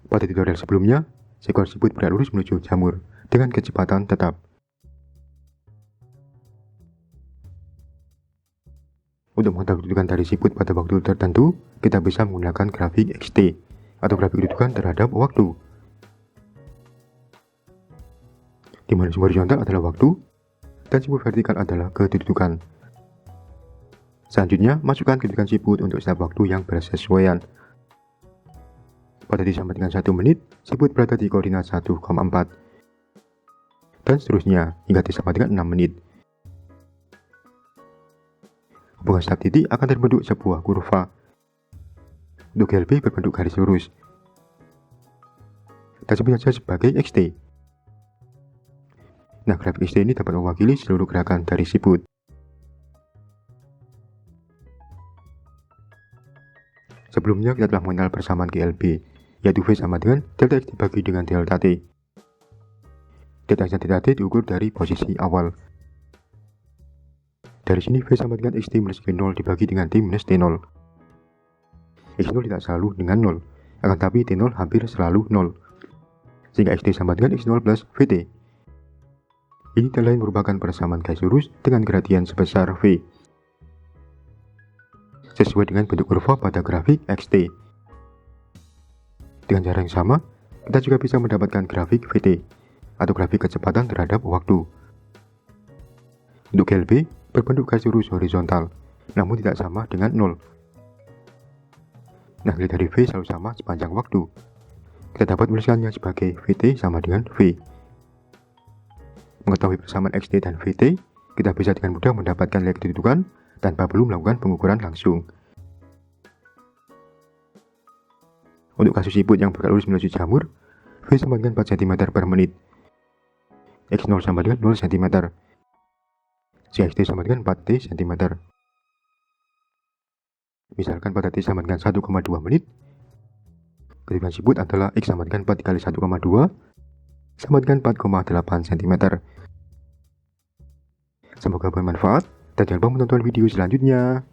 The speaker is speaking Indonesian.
Pada tutorial sebelumnya, seekor siput bergerak lurus menuju jamur dengan kecepatan tetap. Untuk mengetahui kedudukan dari siput pada waktu tertentu, kita bisa menggunakan grafik XT atau grafik kedudukan terhadap waktu, di mana sumber horizontal adalah waktu dan sumber vertikal adalah kedudukan. Selanjutnya, masukkan kedudukan siput untuk setiap waktu yang bersesuaian. Pada T sama dengan 1 menit, siput berada di koordinat 1,4. Dan seterusnya, hingga T sama dengan 6 menit. Hubungan setiap titik akan terbentuk sebuah kurva. Untuk GLB berbentuk garis lurus. Kita sebut saja sebagai XT. Nah, grafik XT ini dapat mewakili seluruh gerakan dari siput. Sebelumnya kita telah mengenal persamaan GLB, yaitu V sama dengan delta X dibagi dengan delta T. Delta X dan delta T diukur dari posisi awal. Dari sini V sama dengan XT minus T0 dibagi dengan T minus T0. X0 tidak selalu dengan 0, akan tapi T0 hampir selalu 0. Sehingga XT sama dengan X0 plus VT. Ini tidak lain merupakan persamaan garis lurus dengan gradien sebesar V. Sesuai dengan bentuk kurva pada grafik XT. Dengan cara yang sama, kita juga bisa mendapatkan grafik VT, atau grafik kecepatan terhadap waktu. Untuk GLB, berbentuk garis lurus horizontal, namun tidak sama dengan 0. Nah, nilai dari V selalu sama sepanjang waktu. Kita dapat menuliskannya sebagai VT sama dengan V. Mengetahui persamaan XT dan VT, kita bisa dengan mudah mendapatkan nilai kedudukan tanpa perlu melakukan pengukuran langsung. Untuk kasus siput yang bergerak lurus menuju jamur, V sama dengan 4 cm per menit. X0 sama dengan 0 cm. XT sama dengan 4T cm. Misalkan pada T sama dengan 1,2 menit, kedudukan siput adalah X sama dengan 4 kali 1,2 sama dengan 4,8 cm. Semoga bermanfaat dan jangan lupa menonton video selanjutnya.